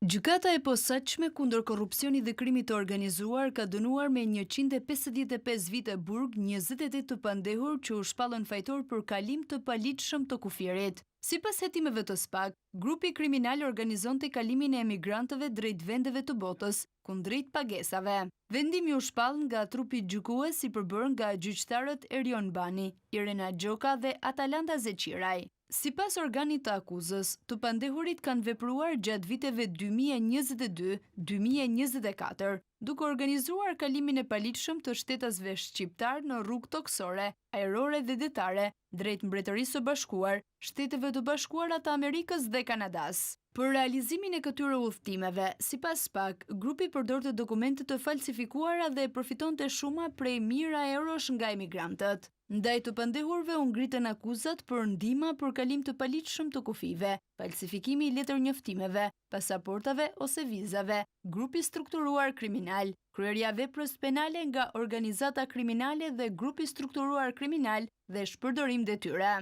Gjykata e posaçme kundër korrupsionit dhe krimit të organizuar ka dënuar me 155 vite burg 28 të pandehur që u shpallën fajtor për kalim të paligjshëm të kufirit. Sipas hetimeve të SPAK, grupi kriminal organizonte kalimin e emigrantëve drejt vendeve të botës, kundrejt pagesave. Vendimi u shpall nga trupi gjykues i përbërë nga gjyqtarët Erion Bani, Irena Gjoka dhe Atalanta Zeqiraj. Sipas organit të akuzës, të pandehurit kanë vepruar gjatë viteve 2022-2024, duke organizuar kalimin e paligjshëm të shtetasve shqiptar në rrugë toksore, ajrore dhe detare, drejt Mbretërisë së Bashkuar, Shteteve të Bashkuara të Amerikës dhe Kanadas. Për realizimin e këtyre udhëtimeve, sipas SPAK, grupi përdorte dokumente të falsifikuara dhe përfitonte shuma prej mijëra eurosh nga emigrantët. Ndaj të pandehurve u ngritën akuzat për ndihmë për kalim të paligjshëm të kufive, falsifikimi i letër njoftimeve, pasaportave ose vizave, grupi strukturuar kriminal, kryerja veprës penale nga organizata kriminale dhe grupi strukturuar kriminal dhe shpërdorim detyre.